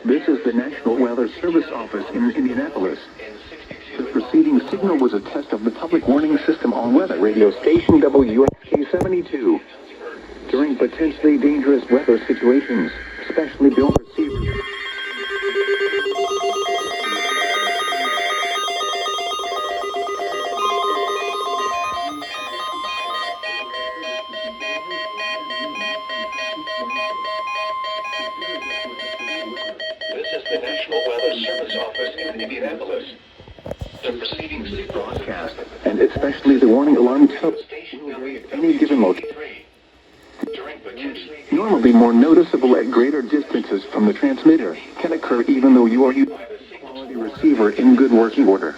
This is the National Weather Service Office in Indianapolis. The preceding signal was a test of the public warning system on weather radio station WXK72. During potentially dangerous weather situations, specially built receivers. This is the National Weather Service Office in Indianapolis. The proceedings Broadcast, and especially the warning alarm tone will vary at any given location. Normally more noticeable at greater distances from the transmitter, can occur even though you are using a quality receiver in good working order.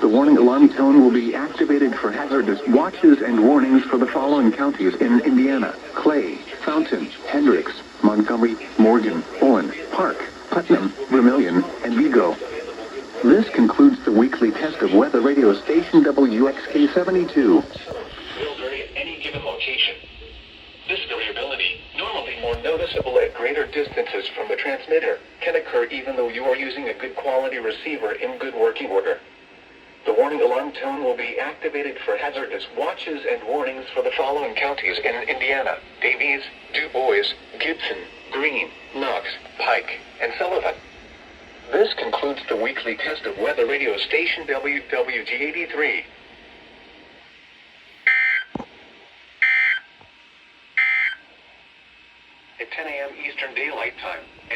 The warning alarm tone will be activated for hazardous watches and warnings for the following counties in Indiana: Clay, Fountain, Hendricks, Montgomery, Morgan, Owen, Park, Putnam, Vermilion, and Vigo. This concludes the weekly test of weather radio station WXK72. will vary at any given location. This variability, normally more noticeable at greater distances from the transmitter, can occur even though you are using a good quality receiver in good working order. The warning alarm tone will be activated for hazardous watches and warnings for the following counties in Indiana: Davies, Du Bois, Gibson, Greene, Knox, Pike, and Sullivan. This concludes the weekly test of weather radio station WWG83.